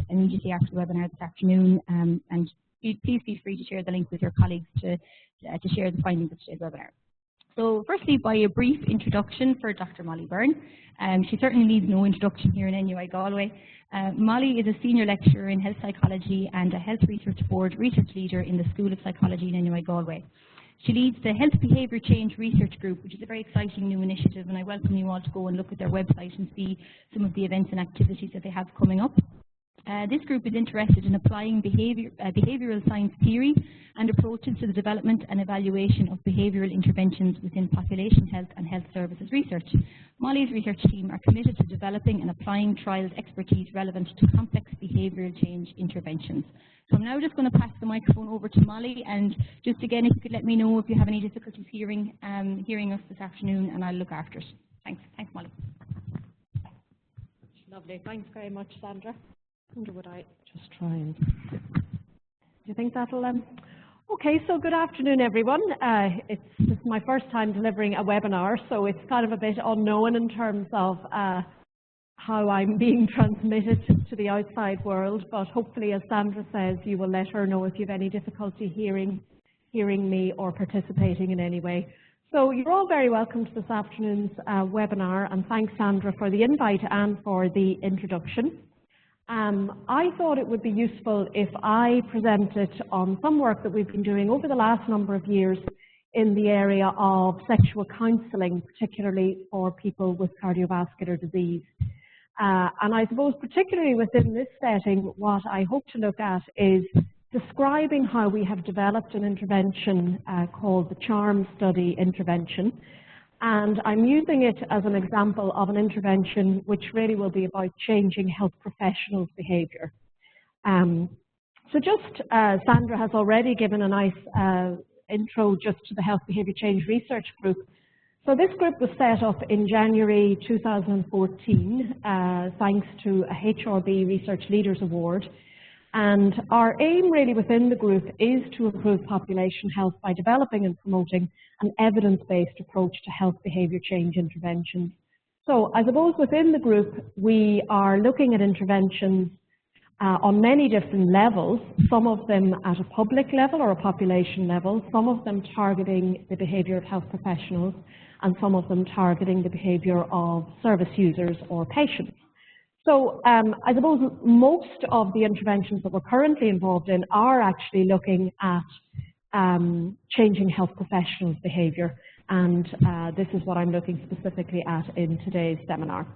immediately after the webinar this afternoon, and please feel free to share the link with your colleagues to share the findings of today's webinar. So firstly, by a brief introduction for Dr. Molly Byrne. She certainly needs no introduction here in NUI Galway. Molly is a senior lecturer in health psychology and a health research board research leader in the School of Psychology in NUI Galway. She leads the Health Behaviour Change Research Group, which is a very exciting new initiative, and I welcome you all to go and look at their website and see some of the events and activities that they have coming up. This group is interested in applying behavioural science theory and approaches to the development and evaluation of behavioural interventions within population health and health services research. Molly's research team are committed to developing and applying trials expertise relevant to complex behavioural change interventions. So I'm now just going to pass the microphone over to Molly, and just again, if you could let me know if you have any difficulties hearing us this afternoon, and I'll look after it. Thanks, Molly. Lovely, thanks very much, Sandra. I wonder would I just try and, do you think that'll, okay, so good afternoon everyone. This is my first time delivering a webinar, so it's kind of a bit unknown in terms of how I'm being transmitted to the outside world, but hopefully, as Sandra says, you will let her know if you have any difficulty hearing me or participating in any way. So you're all very welcome to this afternoon's webinar, and thanks Sandra for the invite and for the introduction. I thought it would be useful if I presented on some work that we've been doing over the last number of years in the area of sexual counselling, particularly for people with cardiovascular disease. And I suppose particularly within this setting, what I hope to look at is describing how we have developed an intervention called the CHARM study intervention. And I'm using it as an example of an intervention which really will be about changing health professionals' behaviour. So just, Sandra has already given a nice intro just to the Health Behaviour Change Research Group. So this group was set up in January 2014, thanks to a HRB Research Leaders Award. And our aim really within the group is to improve population health by developing and promoting an evidence-based approach to health behaviour change interventions. So I suppose within the group we are looking at interventions on many different levels, some of them at a public level or a population level, some of them targeting the behaviour of health professionals, and some of them targeting the behaviour of service users or patients. So I suppose most of the interventions that we're currently involved in are actually looking at changing health professionals' behaviour, and this is what I'm looking specifically at in today's seminar.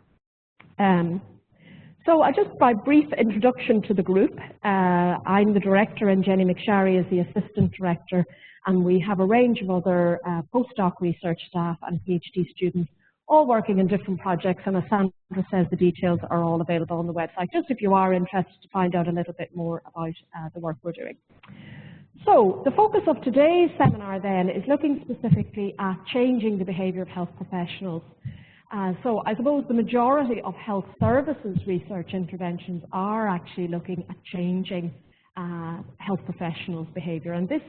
So just by brief introduction to the group, I'm the director and Jenny McSharry is the assistant director, and we have a range of other postdoc research staff and PhD students all working in different projects, and as Sandra says, the details are all available on the website, just if you are interested to find out a little bit more about the work we're doing. So the focus of today's seminar then is looking specifically at changing the behaviour of health professionals. So I suppose the majority of health services research interventions are actually looking at changing health professionals' behaviour, and this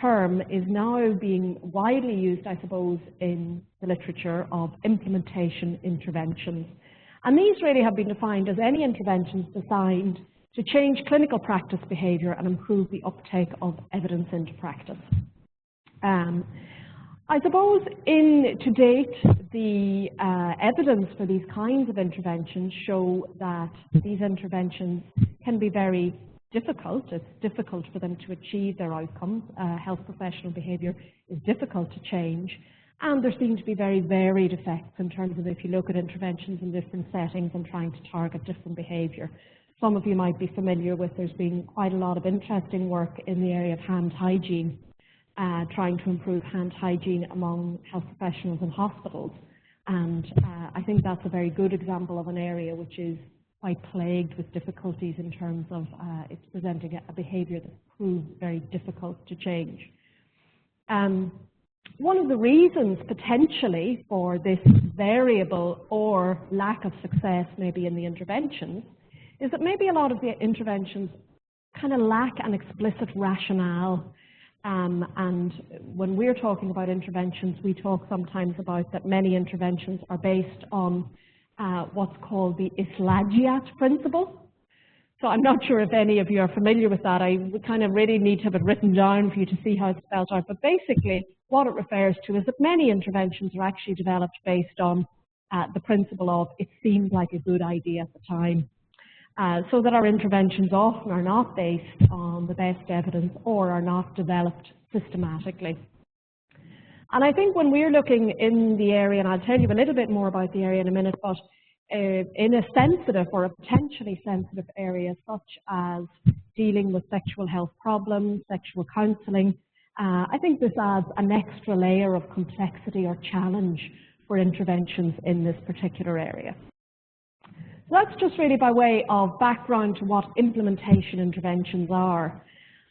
term is now being widely used, I suppose, in the literature of implementation interventions. And these really have been defined as any interventions designed to change clinical practice behaviour and improve the uptake of evidence into practice. I suppose to date, the evidence for these kinds of interventions show that these interventions can be very difficult. It's difficult for them to achieve their outcomes. Health professional behaviour is difficult to change, and there seem to be very varied effects in terms of if you look at interventions in different settings and trying to target different behaviour. Some of you might be familiar with there's been quite a lot of interesting work in the area of hand hygiene, trying to improve hand hygiene among health professionals in hospitals, and I think that's a very good example of an area which is quite plagued with difficulties in terms of it's presenting a behaviour that proves very difficult to change. One of the reasons potentially for this variable or lack of success maybe in the interventions is that maybe a lot of the interventions kind of lack an explicit rationale. And when we're talking about interventions, we talk sometimes about that many interventions are based on what's called the Islagiat principle. So I'm not sure if any of you are familiar with that. I would kind of really need to have it written down for you to see how it's spelled out. But basically, what it refers to is that many interventions are actually developed based on the principle of it seemed like a good idea at the time. So that our interventions often are not based on the best evidence or are not developed systematically. And I think when we're looking in the area, and I'll tell you a little bit more about the area in a minute, but in a sensitive or a potentially sensitive area such as dealing with sexual health problems, sexual counselling, I think this adds an extra layer of complexity or challenge for interventions in this particular area. So that's just really by way of background to what implementation interventions are.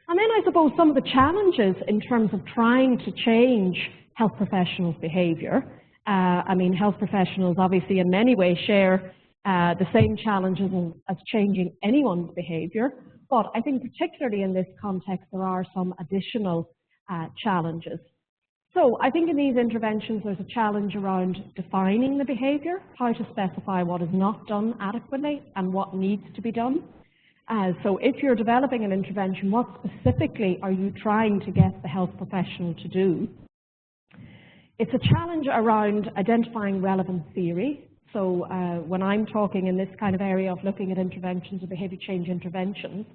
And then I suppose some of the challenges in terms of trying to change health professionals' behaviour. I mean, health professionals obviously in many ways share the same challenges as changing anyone's behaviour, but I think particularly in this context there are some additional challenges. So I think in these interventions there's a challenge around defining the behaviour, how to specify what is not done adequately and what needs to be done. So if you're developing an intervention, what specifically are you trying to get the health professional to do? It's a challenge around identifying relevant theory. So when I'm talking in this kind of area of looking at interventions or behaviour change interventions,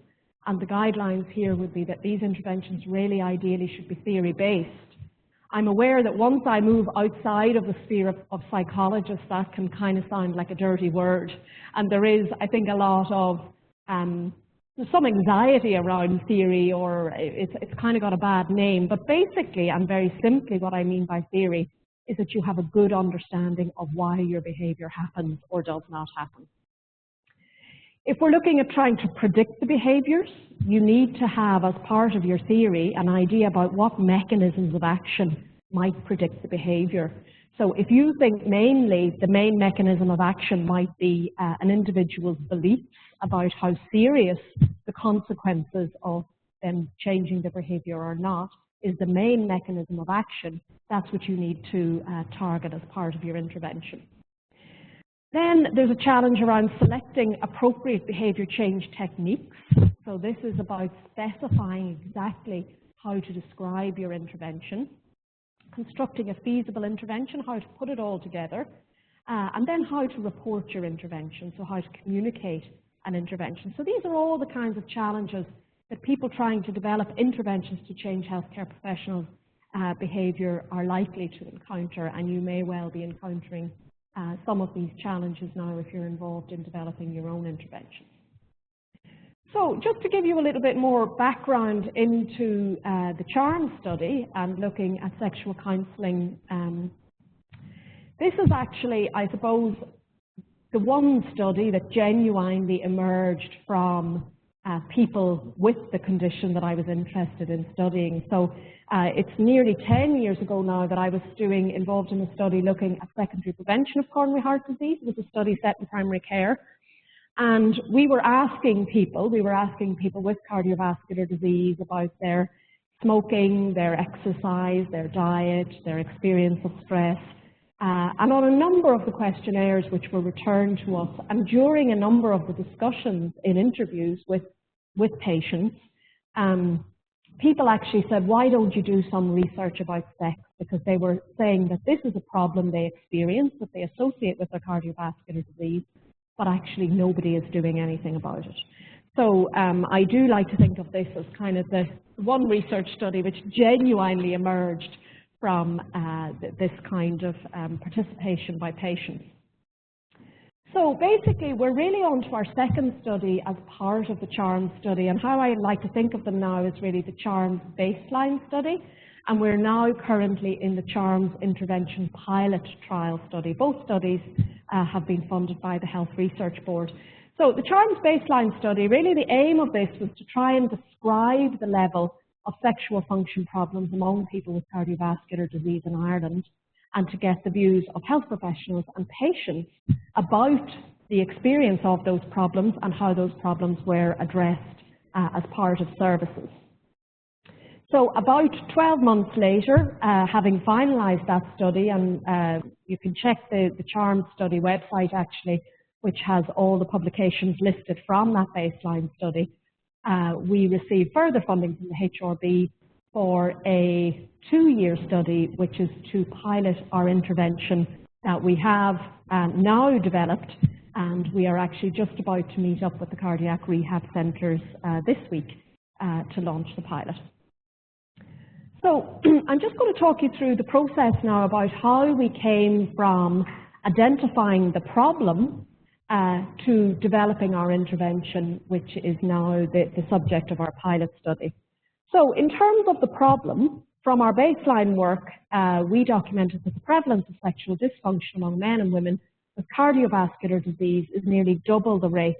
and the guidelines here would be that these interventions really ideally should be theory-based. I'm aware that once I move outside of the sphere of psychologists, that can kind of sound like a dirty word. And there is, I think, a lot of some anxiety around theory, or it's kind of got a bad name. But basically, and very simply, what I mean by theory is that you have a good understanding of why your behaviour happens or does not happen. If we're looking at trying to predict the behaviours, you need to have, as part of your theory, an idea about what mechanisms of action might predict the behaviour. So if you think mainly the main mechanism of action might be an individual's beliefs about how serious the consequences of them changing their behaviour or not is the main mechanism of action, that's what you need to target as part of your intervention. Then there's a challenge around selecting appropriate behaviour change techniques. So this is about specifying exactly how to describe your intervention, constructing a feasible intervention, how to put it all together, and then how to report your intervention, so how to communicate an intervention. So these are all the kinds of challenges that people trying to develop interventions to change healthcare professionals' behaviour are likely to encounter, and you may well be encountering some of these challenges now if you're involved in developing your own interventions. So just to give you a little bit more background into the CHARM study and looking at sexual counselling, this is actually, I suppose, the one study that genuinely emerged from people with the condition that I was interested in studying. So it's nearly 10 years ago now that I was involved in a study looking at secondary prevention of coronary heart disease. It was a study set in primary care. And we were asking people with cardiovascular disease about their smoking, their exercise, their diet, their experience of stress. And on a number of the questionnaires which were returned to us, and during a number of the discussions in interviews with patients, people actually said, why don't you do some research about sex? Because they were saying that this is a problem they experience, that they associate with their cardiovascular disease, but actually nobody is doing anything about it. So I do like to think of this as kind of the one research study which genuinely emerged from this kind of participation by patients. So basically we're really on to our second study as part of the CHARM study, and how I like to think of them now is really the CHARM baseline study, and we're now currently in the CHARM's intervention pilot trial study. Both studies have been funded by the Health Research Board. So the CHARM's baseline study, really the aim of this was to try and describe the level of sexual function problems among people with cardiovascular disease in Ireland, and to get the views of health professionals and patients about the experience of those problems and how those problems were addressed as part of services. So about 12 months later, having finalized that study, and you can check the CHARM study website actually, which has all the publications listed from that baseline study, we received further funding from the HRB for a 2-year study, which is to pilot our intervention that we have now developed, and we are actually just about to meet up with the cardiac rehab centres this week to launch the pilot. So I'm just going to talk you through the process now about how we came from identifying the problem to developing our intervention, which is now the subject of our pilot study. So in terms of the problem, from our baseline work, we documented that the prevalence of sexual dysfunction among men and women with cardiovascular disease is nearly double the rate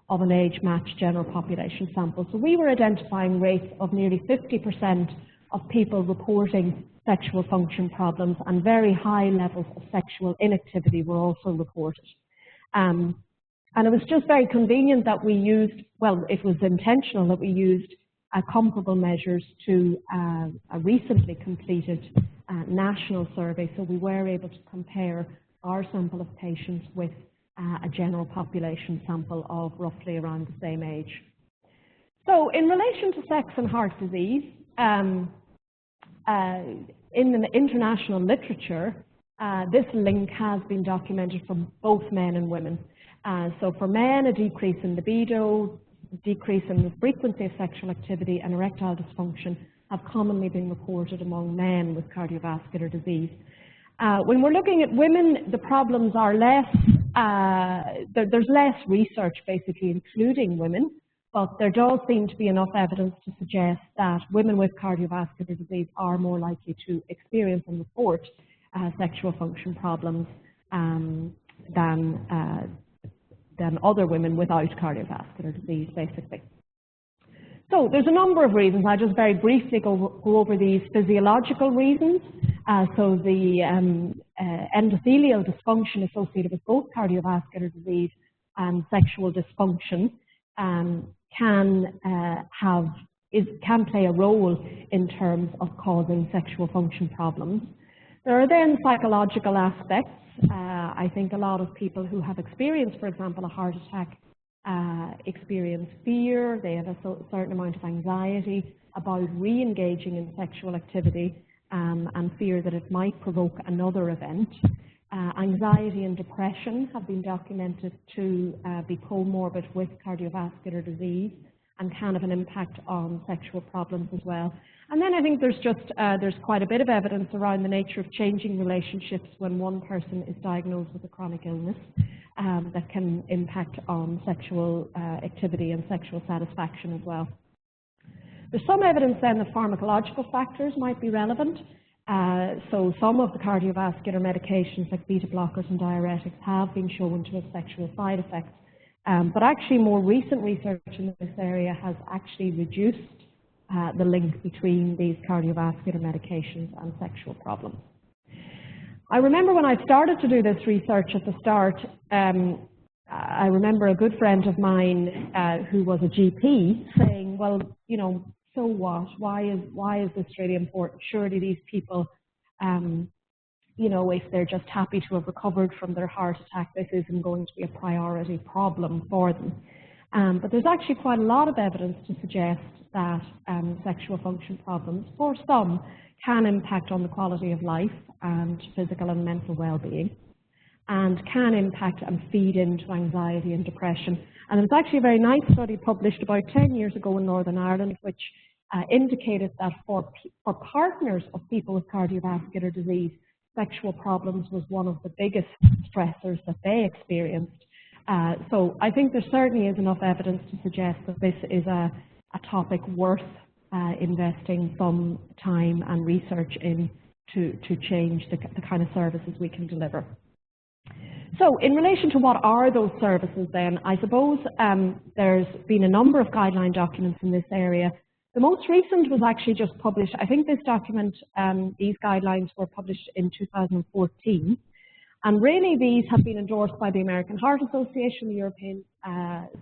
of an age-matched general population sample. So we were identifying rates of nearly 50% of people reporting sexual function problems, and very high levels of sexual inactivity were also reported. And it was just very convenient that we used, well, it was intentional that we used comparable measures to a recently completed national survey, so we were able to compare our sample of patients with a general population sample of roughly around the same age. So in relation to sex and heart disease, in the international literature, this link has been documented for both men and women. So for men, a decrease in libido, decrease in the frequency of sexual activity, and erectile dysfunction have commonly been reported among men with cardiovascular disease. When we're looking at women, the problems are less, there's less research basically including women, but there does seem to be enough evidence to suggest that women with cardiovascular disease are more likely to experience and report sexual function problems than other women without cardiovascular disease, basically. So there's a number of reasons. I'll just very briefly go over these physiological reasons. So the endothelial dysfunction associated with both cardiovascular disease and sexual dysfunction can play a role in terms of causing sexual function problems. There are then psychological aspects. I think a lot of people who have experienced, for example, a heart attack experience fear. They have a certain amount of anxiety about re-engaging in sexual activity and fear that it might provoke another event. Anxiety and depression have been documented to be comorbid with cardiovascular disease and can have an impact on sexual problems as well. And then I think there's quite a bit of evidence around the nature of changing relationships when one person is diagnosed with a chronic illness that can impact on sexual activity and sexual satisfaction as well. There's some evidence then that pharmacological factors might be relevant. So some of the cardiovascular medications like beta blockers and diuretics have been shown to have sexual side effects. But actually more recent research in this area has actually reduced the link between these cardiovascular medications and sexual problems. I remember when I started to do this research at the start, I remember a good friend of mine who was a GP saying, well, you know, so what? Why is this really important? Surely these people, you know, if they're just happy to have recovered from their heart attack, this isn't going to be a priority problem for them. But there's actually quite a lot of evidence to suggest that sexual function problems, for some, can impact on the quality of life and physical and mental well-being, and can impact and feed into anxiety and depression. And there's actually a very nice study published about 10 years ago in Northern Ireland, which indicated that for partners of people with cardiovascular disease, sexual problems was one of the biggest stressors that they experienced. So I think there certainly is enough evidence to suggest that this is a topic worth investing some time and research in to change the kind of services we can deliver. So in relation to what are those services then, I suppose there's been a number of guideline documents in this area. The most recent was actually just published. I think this document, these guidelines were published in 2014. And really these have been endorsed by the American Heart Association, the European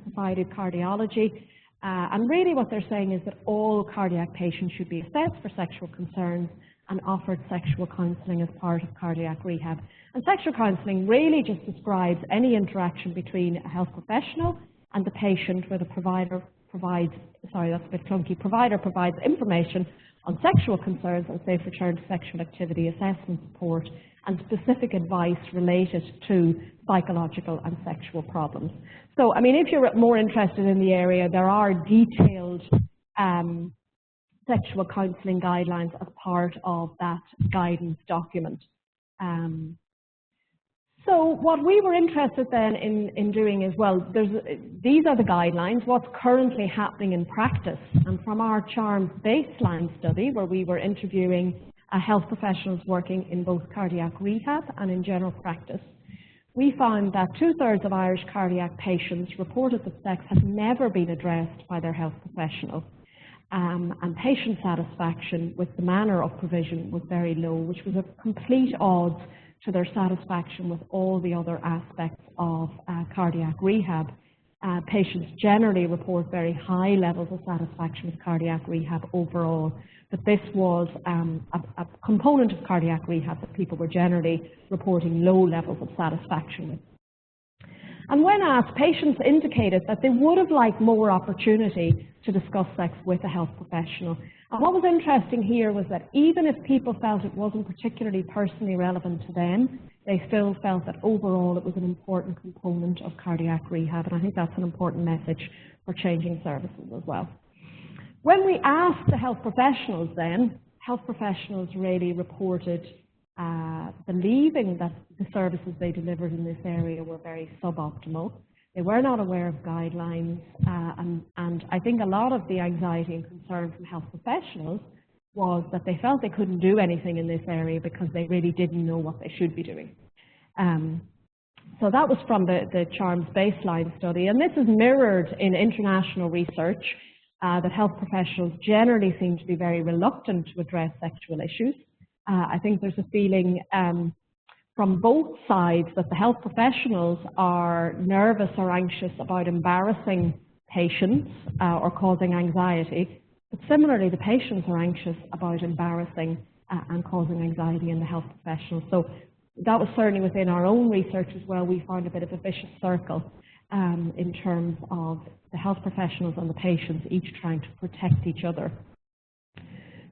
Society of Cardiology, And really what they're saying is that all cardiac patients should be assessed for sexual concerns and offered sexual counselling as part of cardiac rehab. And sexual counselling really just describes any interaction between a health professional and the patient where the provider provides, sorry, that's a bit clunky, provider provides information on sexual concerns and safe return to sexual activity, assessment support, and specific advice related to psychological and sexual problems. So, I mean, if you're more interested in the area, there are detailed sexual counselling guidelines as part of that guidance document. So what we were interested then in doing is, well, these are the guidelines, what's currently happening in practice. And from our CHARMS baseline study, where we were interviewing health professionals working in both cardiac rehab and in general practice, we found that 2/3 of Irish cardiac patients reported that sex has never been addressed by their health professional. And patient satisfaction with the manner of provision was very low, which was a complete odds to their satisfaction with all the other aspects of cardiac rehab. Patients generally report very high levels of satisfaction with cardiac rehab overall, but this was a component of cardiac rehab that people were generally reporting low levels of satisfaction with. And when asked, patients indicated that they would have liked more opportunity to discuss sex with a health professional. And what was interesting here was that even if people felt it wasn't particularly personally relevant to them, they still felt that overall it was an important component of cardiac rehab, and I think that's an important message for changing services as well. When we asked the health professionals then, health professionals really reported believing that the services they delivered in this area were very suboptimal. They were not aware of guidelines, and I think a lot of the anxiety and concern from health professionals was that they felt they couldn't do anything in this area because they really didn't know what they should be doing. So that was from the CHARMS baseline study, and this is mirrored in international research that health professionals generally seem to be very reluctant to address sexual issues. I think there's a feeling from both sides that the health professionals are nervous or anxious about embarrassing patients or causing anxiety, but similarly the patients are anxious about embarrassing and causing anxiety in the health professionals. So that was certainly within our own research as well. We found a bit of a vicious circle in terms of the health professionals and the patients each trying to protect each other.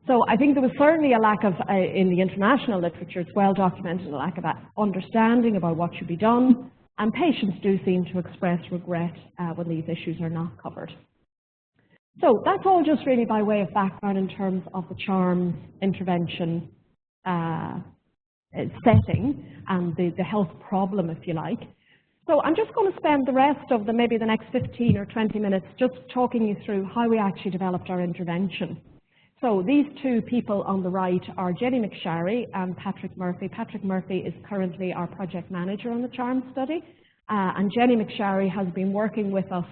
So I think there was certainly a lack of, in the international literature, it's well documented, a lack of understanding about what should be done, and patients do seem to express regret when these issues are not covered. So that's all just really by way of background in terms of the CHARMS intervention setting and the health problem, if you like. So I'm just going to spend the rest of maybe the next 15 or 20 minutes just talking you through how we actually developed our intervention. So these two people on the right are Jenny McSharry and Patrick Murphy. Patrick Murphy is currently our project manager on the CHARMS study, and Jenny McSharry has been working with us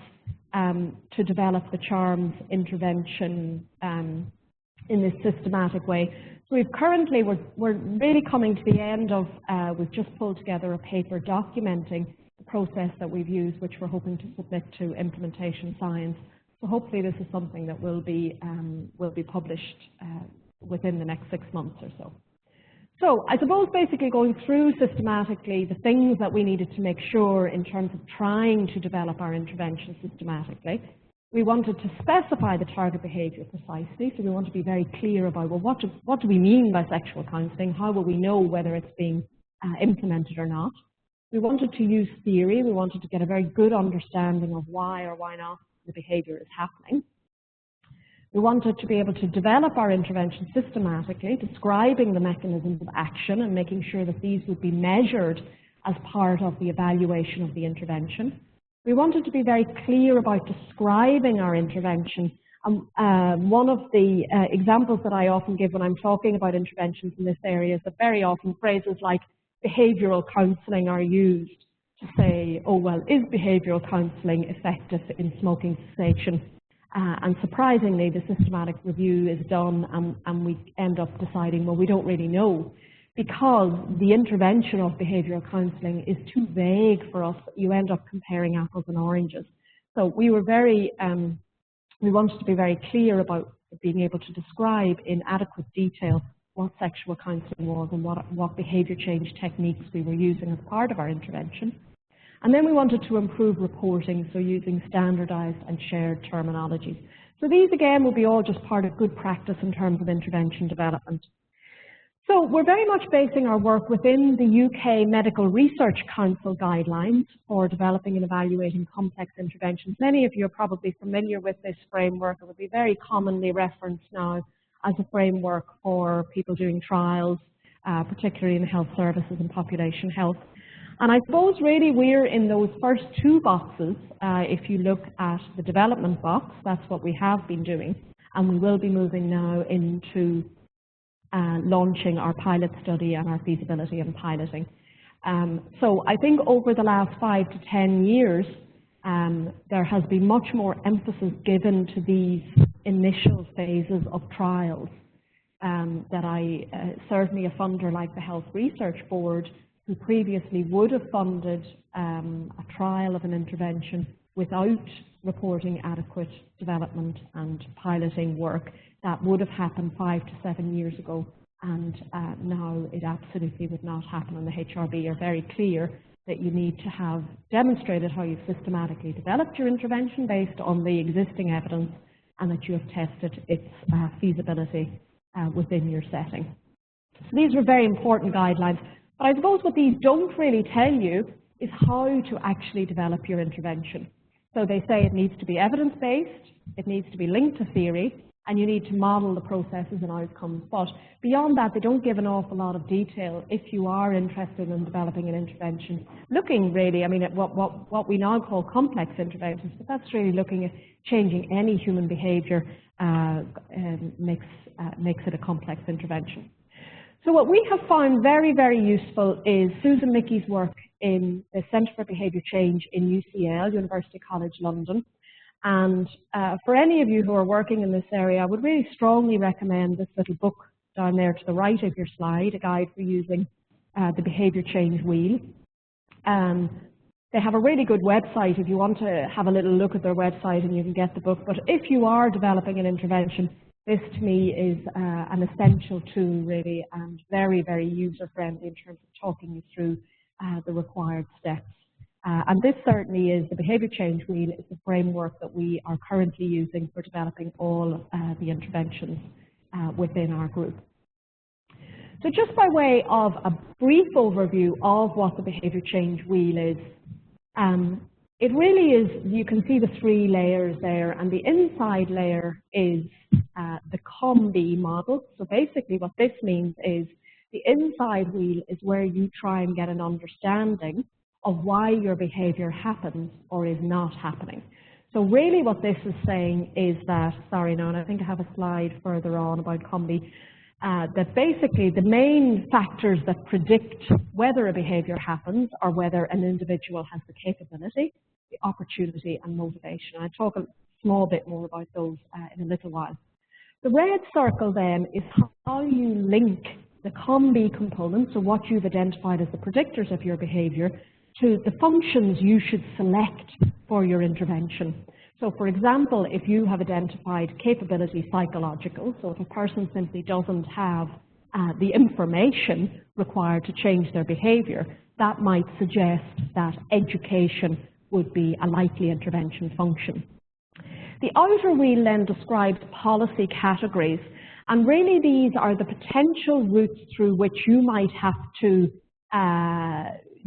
to develop the CHARMS intervention in this systematic way. So we're really coming to the end of, we've just pulled together a paper documenting the process that we've used, which we're hoping to submit to Implementation Science. So hopefully this is something that will be published within the next 6 months or so. So I suppose basically going through systematically the things that we needed to make sure in terms of trying to develop our intervention systematically. We wanted to specify the target behaviour precisely, so we want to be very clear about, well, what do we mean by sexual counselling? How will we know whether it's being implemented or not? We wanted to use theory. We wanted to get a very good understanding of why or why not the behaviour is happening. We wanted to be able to develop our intervention systematically, describing the mechanisms of action and making sure that these would be measured as part of the evaluation of the intervention. We wanted to be very clear about describing our intervention. One of the examples that I often give when I'm talking about interventions in this area is that very often phrases like behavioural counselling are used to say, oh, well, is behavioural counselling effective in smoking cessation? And surprisingly, the systematic review is done and we end up deciding, well, we don't really know, because the intervention of behavioural counselling is too vague for us. You end up comparing apples and oranges. So we were very We wanted to be very clear about being able to describe in adequate detail what sexual counselling was and what behaviour change techniques we were using as part of our intervention. And then we wanted to improve reporting, so using standardised and shared terminologies. So these again will be all just part of good practice in terms of intervention development. So we're very much basing our work within the UK Medical Research Council guidelines for developing and evaluating complex interventions. Many of you are probably familiar with this framework. It would be very commonly referenced now as a framework for people doing trials, particularly in health services and population health. And I suppose really we're in those first two boxes. If you look at the development box, that's what we have been doing. And we will be moving now into launching our pilot study and our feasibility and piloting. So I think over the last 5 to 10 years, there has been much more emphasis given to these initial phases of trials that certainly a funder like the Health Research Board, who previously would have funded a trial of an intervention without reporting adequate development and piloting work, that would have happened 5 to 7 years ago, and now it absolutely would not happen. And the HRB are very clear that you need to have demonstrated how you've systematically developed your intervention based on the existing evidence, and that you have tested its feasibility within your setting. So these are very important guidelines, but I suppose what these don't really tell you is how to actually develop your intervention. So they say it needs to be evidence-based, it needs to be linked to theory, and you need to model the processes and outcomes. But beyond that, they don't give an awful lot of detail if you are interested in developing an intervention. Looking really, I mean, at what we now call complex interventions, but that's really looking at changing any human behaviour makes it a complex intervention. So what we have found very, very useful is Susan Mickey's work in the Centre for Behaviour Change in UCL, University College London. And for any of you who are working in this area, I would really strongly recommend this little book down there to the right of your slide, A Guide for Using the Behaviour Change Wheel. They have a really good website if you want to have a little look at their website, and you can get the book. But if you are developing an intervention, this to me is an essential tool really, and very, very user-friendly in terms of talking you through the required steps. And this certainly is the Behaviour Change Wheel. It's a framework that we are currently using for developing all the interventions within our group. So just by way of a brief overview of what the Behaviour Change Wheel is, it really is, you can see the 3 layers there, and the inside layer is the COM-B model. So basically what this means is the inside wheel is where you try and get an understanding of why your behaviour happens or is not happening. So really what this is saying is that, sorry now, and I think I have a slide further on about COM-B, that basically the main factors that predict whether a behaviour happens or whether an individual has the capability, the opportunity and motivation. I'll talk a small bit more about those in a little while. The red circle then is how you link the COM-B components, so what you've identified as the predictors of your behaviour, to the functions you should select for your intervention. So for example, if you have identified capability psychological, so if a person simply doesn't have the information required to change their behaviour, that might suggest that education would be a likely intervention function. The outer wheel then describes policy categories, and really these are the potential routes through which you might have to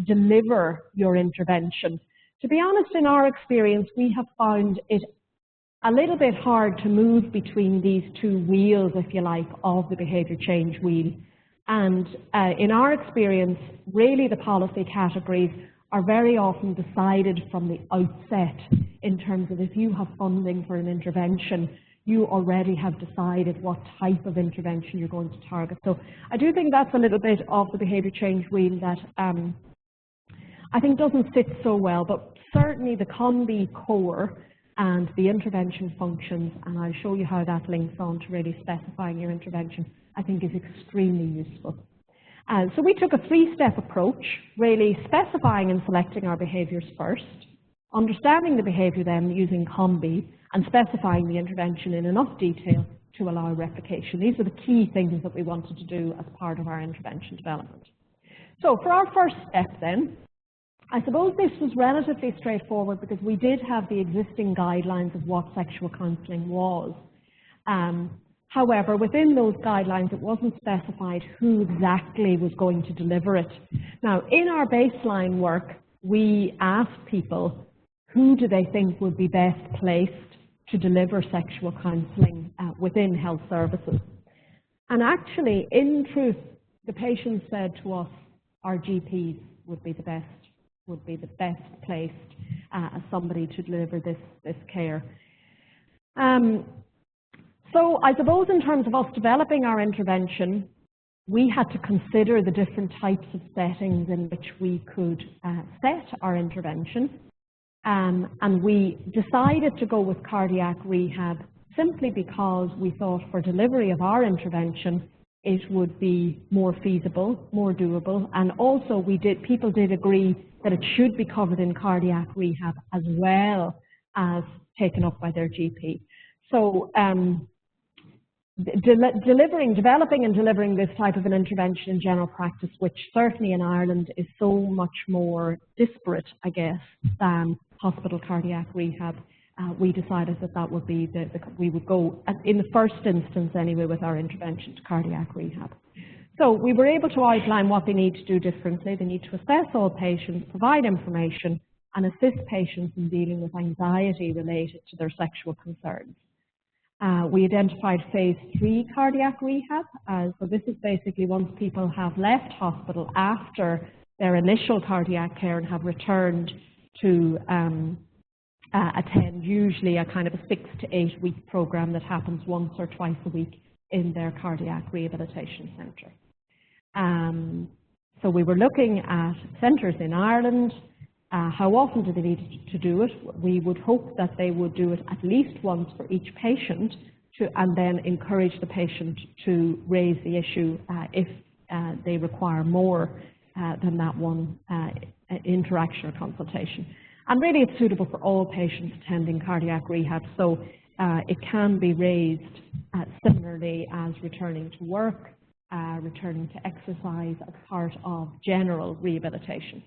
deliver your intervention. To be honest, in our experience, we have found it a little bit hard to move between these 2 wheels, if you like, of the behaviour change wheel. And in our experience, really the policy categories are very often decided from the outset in terms of if you have funding for an intervention, you already have decided what type of intervention you're going to target. So I do think that's a little bit of the behaviour change wheel that I think doesn't fit so well, but certainly the COM-B core and the intervention functions, and I'll show you how that links on to really specifying your intervention, I think is extremely useful. So we took a 3-step approach, really specifying and selecting our behaviours first, Understanding the behaviour then using COM-B and specifying the intervention in enough detail to allow replication. These are the key things that we wanted to do as part of our intervention development. So for our first step then, I suppose this was relatively straightforward because we did have the existing guidelines of what sexual counselling was. However, within those guidelines, it wasn't specified who exactly was going to deliver it. Now, in our baseline work, we asked people who do they think would be best placed to deliver sexual counselling within health services. And actually, in truth, the patients said to us, our GPs would be the best placed as somebody to deliver this care. So I suppose in terms of us developing our intervention, we had to consider the different types of settings in which we could set our intervention. And we decided to go with cardiac rehab simply because we thought for delivery of our intervention, it would be more feasible, more doable, and also people did agree that it should be covered in cardiac rehab as well as taken up by their GP. So developing and delivering this type of an intervention in general practice, which certainly in Ireland is so much more disparate, I guess, than hospital cardiac rehab, we decided that would be we would go, in the first instance anyway, with our intervention to cardiac rehab. So we were able to outline what they need to do differently. They need to assess all patients, provide information, and assist patients in dealing with anxiety related to their sexual concerns. We identified phase 3 cardiac rehab. So this is basically once people have left hospital after their initial cardiac care and have returned to attend usually a kind of a 6 to 8 week program that happens once or twice a week in their cardiac rehabilitation centre. So we were looking at centres in Ireland. How often do they need to do it? We would hope that they would do it at least once for each patient and then encourage the patient to raise the issue if they require more than that one interaction or consultation. And really it's suitable for all patients attending cardiac rehab, so it can be raised similarly as returning to work, returning to exercise as part of general rehabilitation.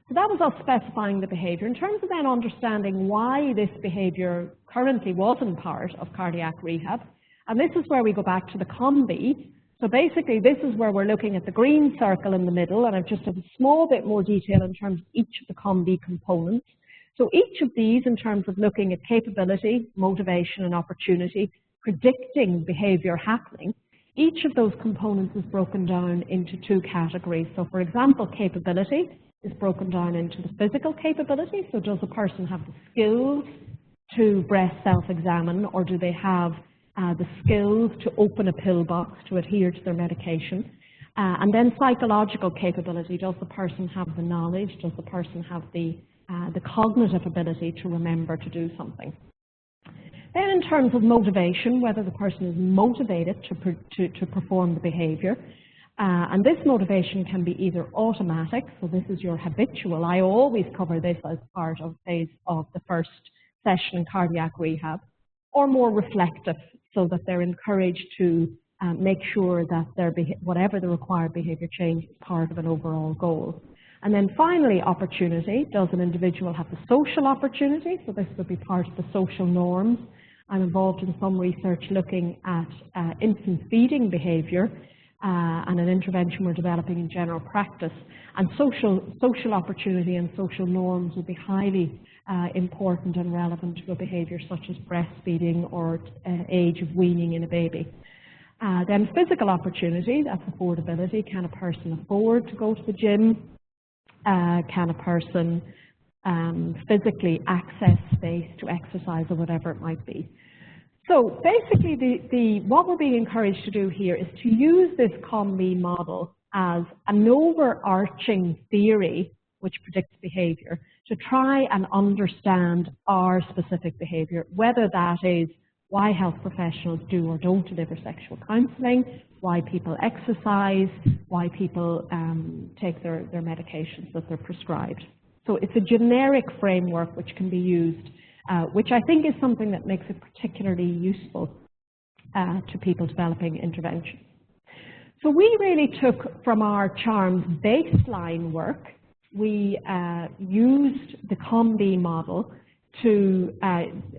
So that was us specifying the behaviour. In terms of then understanding why this behaviour currently wasn't part of cardiac rehab, and this is where we go back to the COM-B. So basically this is where we're looking at the green circle in the middle, and I've just have a small bit more detail in terms of each of the COM-B components. So each of these, in terms of looking at capability, motivation and opportunity, predicting behaviour happening, each of those components is broken down into 2 categories. So for example, capability is broken down into the physical capability. So does a person have the skills to breast self-examine, or do they have the skills to open a pill box to adhere to their medication? And then psychological capability, does the person have the knowledge, does the person have the cognitive ability to remember to do something? Then in terms of motivation, whether the person is motivated to perform the behaviour, and this motivation can be either automatic, so this is your habitual. I always cover this as part of phase of the first session in cardiac rehab, or more reflective, so that they're encouraged to make sure that whatever the required behaviour change is part of an overall goal. And then finally, opportunity. Does an individual have the social opportunity? So this would be part of the social norms. I'm involved in some research looking at infant feeding behaviour and an intervention we're developing in general practice. And social opportunity and social norms will be highly important and relevant to a behaviour such as breastfeeding or age of weaning in a baby. Then physical opportunity, that's affordability. Can a person afford to go to the gym? Can a person physically access space to exercise or whatever it might be? So basically what we're being encouraged to do here is to use this COM-B model as an overarching theory which predicts behaviour to try and understand our specific behaviour, whether that is why health professionals do or don't deliver sexual counselling, why people exercise, why people take their medications that they're prescribed. So it's a generic framework which can be used, which I think is something that makes it particularly useful to people developing intervention. So we really took from our CHARMS baseline work, we used the COM-B model to,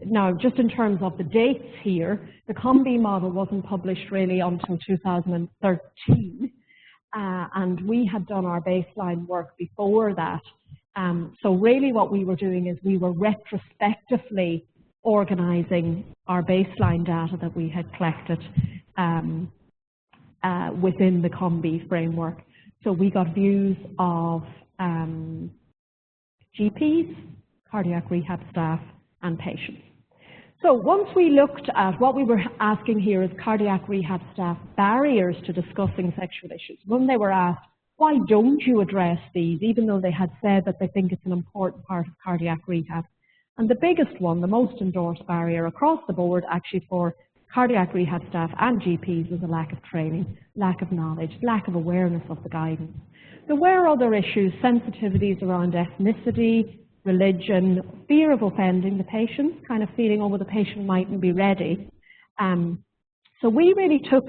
now just in terms of the dates here, the COM-B model wasn't published really until 2013, and we had done our baseline work before that. So really what we were doing is we were retrospectively organizing our baseline data that we had collected within the COM-B framework. So we got views of GPs, cardiac rehab staff, and patients. So once we looked at what we were asking here is cardiac rehab staff barriers to discussing sexual issues. When they were asked, why don't you address these, even though they had said that they think it's an important part of cardiac rehab? And the biggest one, the most endorsed barrier across the board actually for cardiac rehab staff and GPs was a lack of training, lack of knowledge, lack of awareness of the guidance. There were other issues, sensitivities around ethnicity, religion, fear of offending the patient, kind of feeling, oh, well, the patient mightn't be ready. So we really took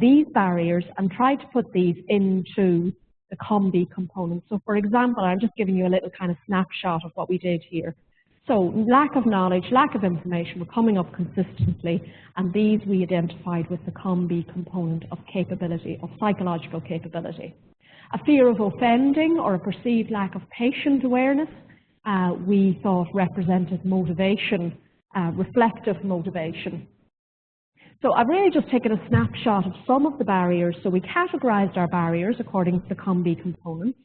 these barriers and tried to put these into the COM-B components. So for example, I'm just giving you a little kind of snapshot of what we did here. So lack of knowledge, lack of information were coming up consistently, and these we identified with the COM-B component of capability, of psychological capability. A fear of offending or a perceived lack of patient awareness, we thought represented motivation, reflective motivation. So I've really just taken a snapshot of some of the barriers. So we categorized our barriers according to the COM-B components.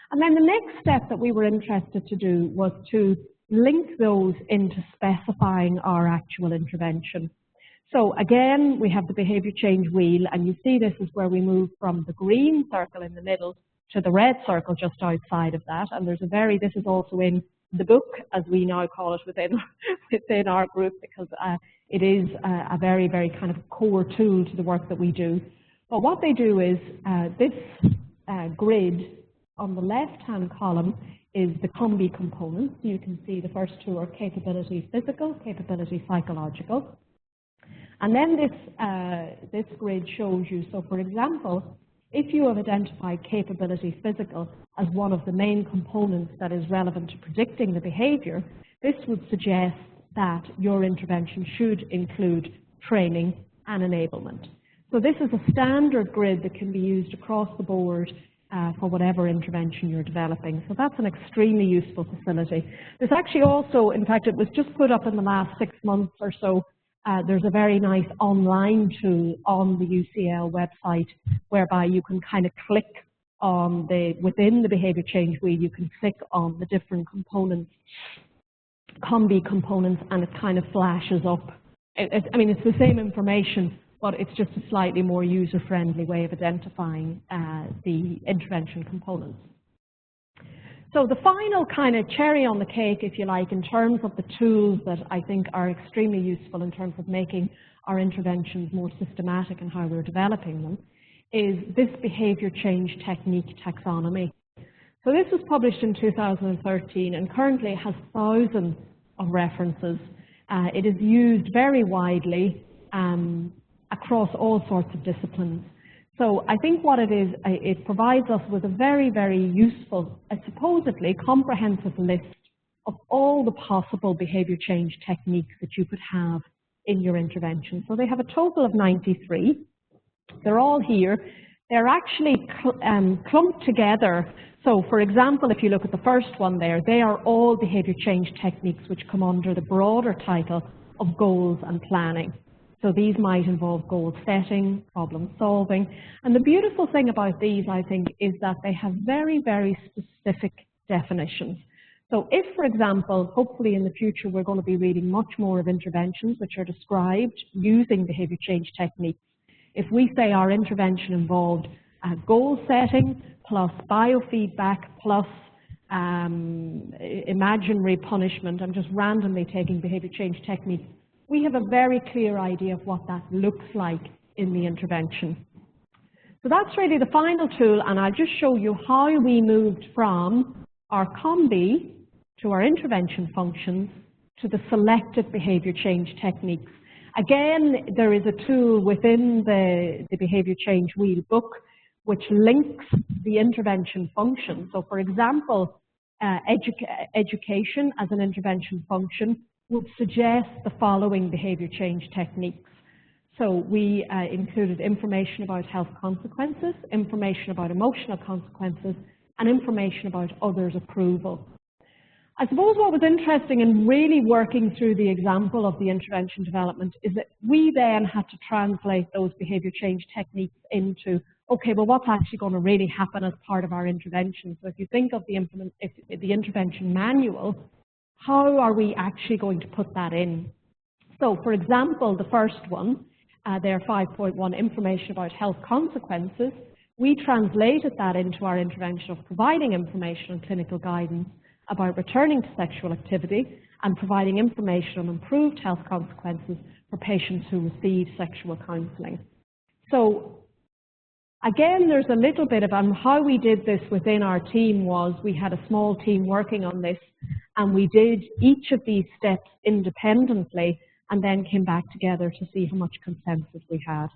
And then the next step that we were interested to do was to link those into specifying our actual intervention. So again, we have the behavior change wheel, and you see this is where we move from the green circle in the middle to the red circle just outside of that. And there's this is also in the book, as we now call it within our group, because it is a very, very kind of core tool to the work that we do. But what they do is this grid on the left-hand column is the COM-B components. You can see the first two are capability physical, capability psychological. And then this grid shows you, so for example, if you have identified capability physical as one of the main components that is relevant to predicting the behavior, this would suggest that your intervention should include training and enablement. So this is a standard grid that can be used across the board for whatever intervention you're developing. So that's an extremely useful facility. There's actually also, in fact, it was just put up in the last 6 months or so. There's a very nice online tool on the UCL website whereby you can kind of click on within the behavior change wheel, you can click on the different components, COM-B components, and it kind of flashes up. I mean, it's the same information, but it's just a slightly more user-friendly way of identifying the intervention components. So the final kind of cherry on the cake, if you like, in terms of the tools that I think are extremely useful in terms of making our interventions more systematic in how we're developing them, is this behavior change technique taxonomy. So this was published in 2013 and currently has thousands of references. It is used very widely across all sorts of disciplines. So I think what it is, it provides us with a very, very useful, supposedly comprehensive list of all the possible behavior change techniques that you could have in your intervention. So they have a total of 93. They're all here. They're actually clumped together. So for example, if you look at the first one there, they are all behavior change techniques which come under the broader title of goals and planning. So these might involve goal setting, problem solving. And the beautiful thing about these, I think, is that they have very, very specific definitions. So if, for example, hopefully in the future we're going to be reading much more of interventions which are described using behavior change techniques, if we say our intervention involved goal setting plus biofeedback plus imaginary punishment, I'm just randomly taking behavior change techniques, we have a very clear idea of what that looks like in the intervention. So that's really the final tool, and I'll just show you how we moved from our COM-B to our intervention functions to the selected behaviour change techniques. Again, there is a tool within the behaviour change wheel book which links the intervention function. So for example, education as an intervention function would suggest the following behaviour change techniques. So we included information about health consequences, information about emotional consequences, and information about others' approval. I suppose what was interesting in really working through the example of the intervention development is that we then had to translate those behaviour change techniques into, okay, well, what's actually going to really happen as part of our intervention? So if you think of the intervention manual, how are we actually going to put that in? So for example, the first one, there 5.1, information about health consequences, we translated that into our intervention of providing information and clinical guidance about returning to sexual activity and providing information on improved health consequences for patients who receive sexual counselling. So again, there's a little bit of how we did this within our team was we had a small team working on this, and we did each of these steps independently and then came back together to see how much consensus we had.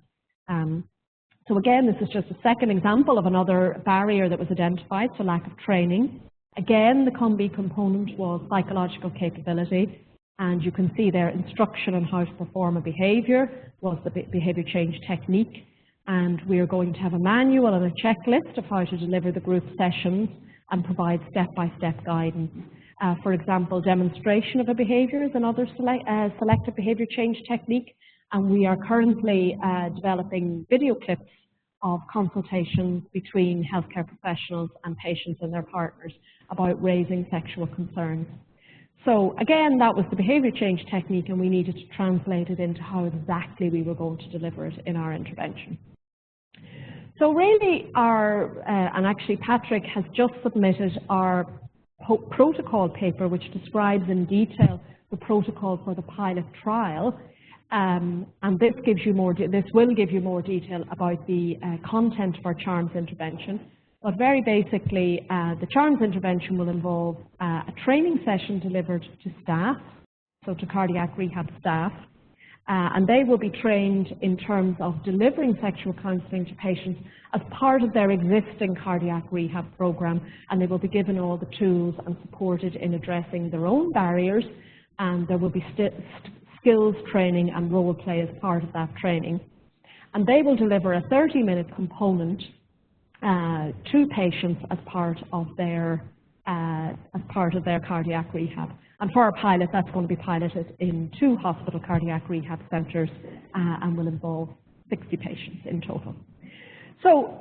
So again, this is just a second example of another barrier that was identified, so lack of training. Again, the COM-B component was psychological capability, and you can see there instruction on how to perform a behaviour was the behaviour change technique, and we are going to have a manual and a checklist of how to deliver the group sessions and provide step-by-step guidance. For example, demonstration of a behaviour is another selective behaviour change technique, and we are currently developing video clips of consultations between healthcare professionals and patients and their partners about raising sexual concerns. So again, that was the behaviour change technique, and we needed to translate it into how exactly we were going to deliver it in our intervention. So really and actually Patrick has just submitted our protocol paper which describes in detail the protocol for the pilot trial. And this will give you more detail about the content of our CHARMS intervention. But very basically, the CHARMS intervention will involve a training session delivered to staff, so to cardiac rehab staff, and they will be trained in terms of delivering sexual counselling to patients as part of their existing cardiac rehab program, and they will be given all the tools and supported in addressing their own barriers, and there will be skills training and role play as part of that training. And they will deliver a 30-minute component to patients as part of their cardiac rehab. And for our pilot, that's going to be piloted in 2 hospital cardiac rehab centres and will involve 60 patients in total. So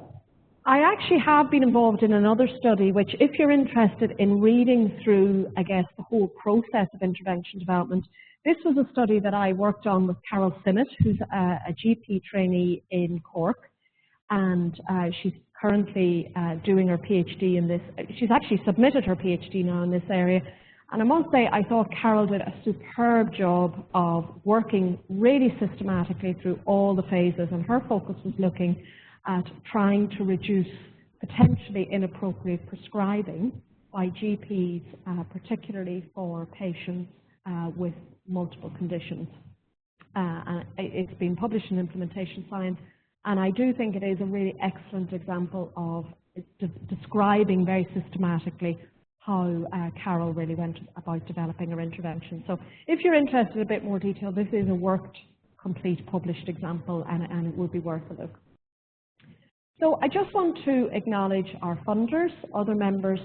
I actually have been involved in another study which, if you're interested in reading through, I guess, the whole process of intervention development, this was a study that I worked on with Carol Sinnott, who's a GP trainee in Cork, and she's currently doing her PhD in this. She's actually submitted her PhD now in this area. And I must say, I thought Carol did a superb job of working really systematically through all the phases, and her focus was looking at trying to reduce potentially inappropriate prescribing by GPs, particularly for patients with multiple conditions. And it's been published in Implementation Science, and I do think it is a really excellent example of describing very systematically how Carol really went about developing her intervention. So if you're interested in a bit more detail, this is a worked, complete, published example, and it would be worth a look. So I just want to acknowledge our funders, other members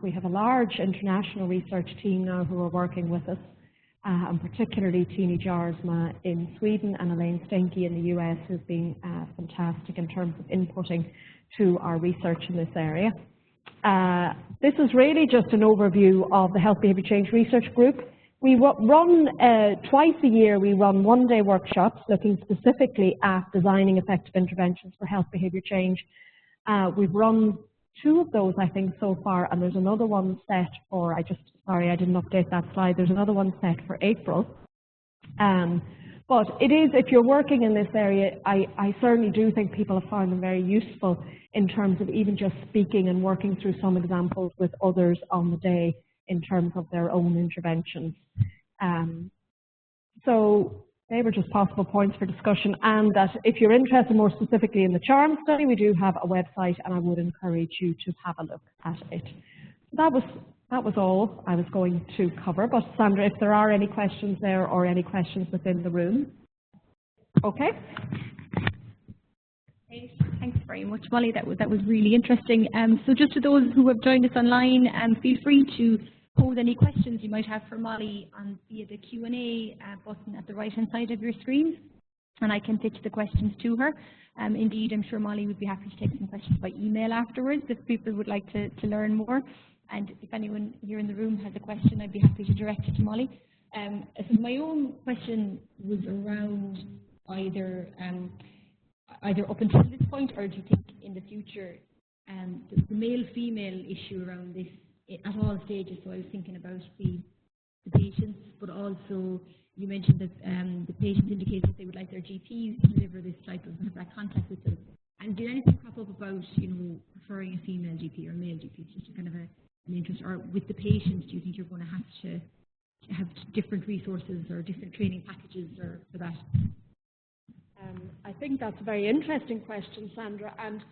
we have a large international research team now who are working with us, and particularly Tini Jarsma in Sweden and Elaine Stenke in the US, who's been fantastic in terms of inputting to our research in this area. This is really just an overview of the Health Behaviour Change Research Group. We run twice a year, we run one-day workshops looking specifically at designing effective interventions for health behaviour change. We've run 2 of those, I think, so far, and there's another one set for, sorry, I didn't update that slide, there's another one set for April. But it is, if you're working in this area, I certainly do think people have found them very useful in terms of even just speaking and working through some examples with others on the day in terms of their own interventions. So they were just possible points for discussion, and that if you're interested more specifically in the CHARM study, we do have a website, and I would encourage you to have a look at it. That was all I was going to cover, but Sandra, if there are any questions there or any questions within the room. Okay. Thanks very much, Molly. That was really interesting. So just to those who have joined us online, feel free to pose any questions you might have for Molly via the Q&A button at the right-hand side of your screen, and I can pitch the questions to her. Indeed, I'm sure Molly would be happy to take some questions by email afterwards if people would like to learn more. And if anyone here in the room has a question, I'd be happy to direct it to Molly. So my own question was around either up until this point, or do you think in the future the male-female issue around this at all stages? So I was thinking about the patients, but also you mentioned that the patients indicated that they would like their GPs to deliver this type of that contact with them. And did anything crop up about preferring a female GP or a male GP? It's just a kind of an interest. Or with the patients, do you think you're going to have different resources or different training packages for that? I think that's a very interesting question, Sandra, and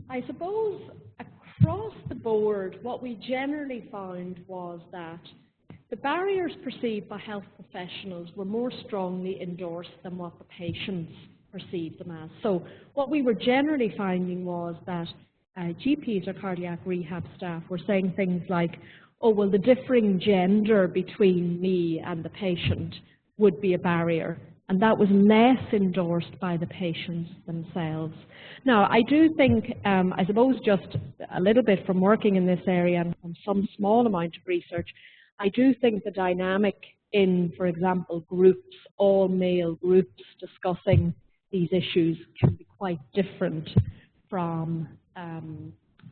I suppose across the board, what we generally found was that the barriers perceived by health professionals were more strongly endorsed than what the patients perceived them as. So what we were generally finding was that GPs or cardiac rehab staff were saying things like, oh, well, the differing gender between me and the patient would be a barrier. And that was less endorsed by the patients themselves. Now, I do think, I suppose just a little bit from working in this area and from some small amount of research, I do think the dynamic in, for example, groups, all male groups discussing these issues can be quite different from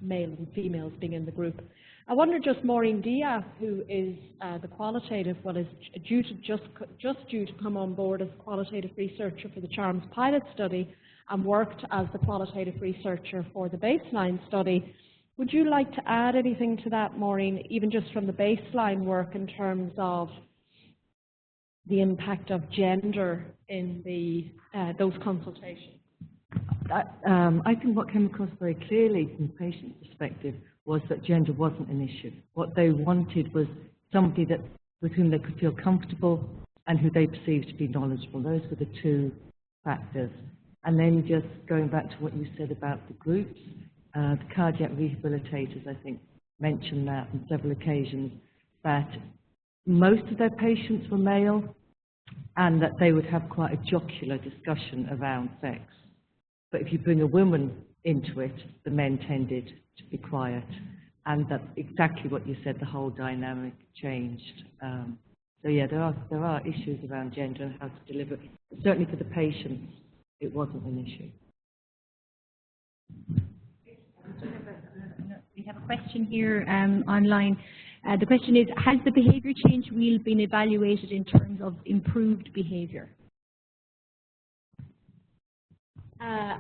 male and females being in the group. I wonder just Maureen Dia, who is the qualitative, is due to just due to come on board as a qualitative researcher for the CHARMS pilot study and worked as the qualitative researcher for the baseline study. Would you like to add anything to that, Maureen, even just from the baseline work in terms of the impact of gender in those consultations? I think what came across very clearly from the patient's perspective was that gender wasn't an issue. What they wanted was somebody with whom they could feel comfortable and who they perceived to be knowledgeable. Those were the two factors. And then just going back to what you said about the groups, the cardiac rehabilitators, I think, mentioned that on several occasions, that most of their patients were male and that they would have quite a jocular discussion around sex. But if you bring a woman into it, the men tended to be quiet. And that's exactly what you said, the whole dynamic changed. So yeah, there are issues around gender and how to deliver. But certainly for the patients, it wasn't an issue. We have a question here online. The question is, has the behaviour change wheel been evaluated in terms of improved behaviour?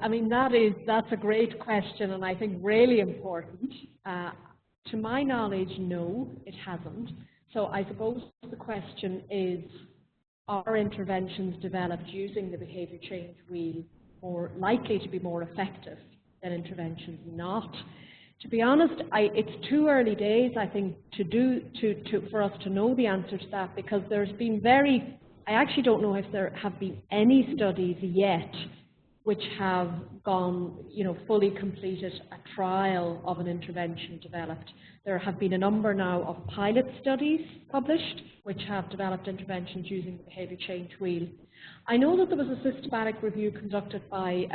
I mean, that's a great question, and I think really important. To my knowledge, no, it hasn't. So I suppose the question is, are interventions developed using the behaviour change wheel more likely to be more effective than interventions not? To be honest, it's too early days, I think, for us to know the answer to that, because there's been I actually don't know if there have been any studies yet which have gone, fully completed a trial of an intervention developed. There have been a number now of pilot studies published which have developed interventions using the behaviour change wheel. I know that there was a systematic review conducted by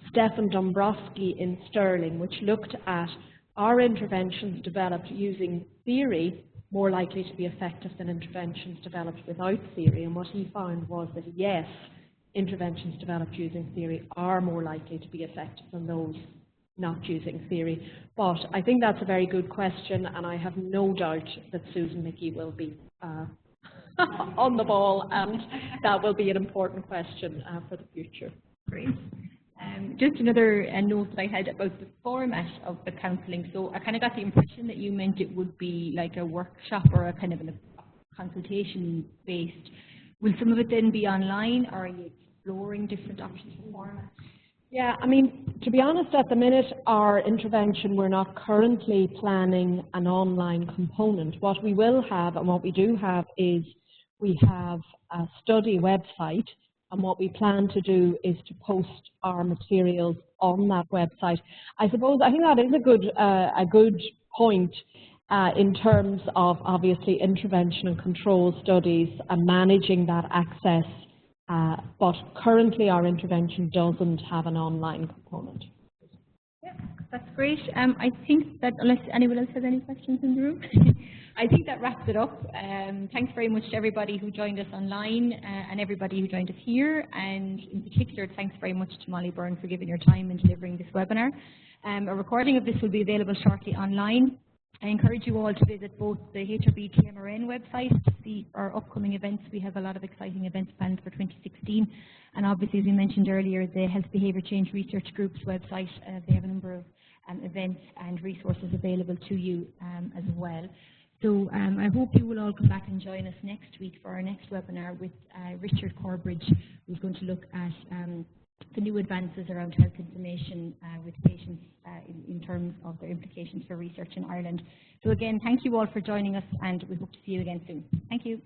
Stefan Dombrowski in Stirling, which looked at, are interventions developed using theory more likely to be effective than interventions developed without theory? And what he found was that yes, interventions developed using theory are more likely to be effective than those not using theory. But I think that's a very good question, and I have no doubt that Susan Mickey will be on the ball, and that will be an important question for the future. Great. Just another note that I had about the format of the counselling. So I kind of got the impression that you meant it would be like a workshop or a kind of a consultation based. Will some of it then be online, or are you exploring different options for format? Yeah, I mean, to be honest, at the minute, our intervention, we're not currently planning an online component. What we will have, and what we do have, is we have a study website, and what we plan to do is to post our materials on that website. I think that is a good point in terms of, obviously, intervention and control studies and managing that access. But currently our intervention doesn't have an online component. Yeah, that's great. I think that, unless anyone else has any questions in the room, I think that wraps it up. Thanks very much to everybody who joined us online and everybody who joined us here, and in particular, thanks very much to Molly Byrne for giving your time and delivering this webinar. A recording of this will be available shortly online. I encourage you all to visit both the HRB TMRN website to see our upcoming events. We have a lot of exciting events planned for 2016. And obviously, as we mentioned earlier, the Health Behaviour Change Research Group's website, they have a number of events and resources available to you as well. So I hope you will all come back and join us next week for our next webinar with Richard Corbridge, who's going to look at the new advances around health information with patients in terms of their implications for research in Ireland. So again, thank you all for joining us, and we hope to see you again soon. Thank you.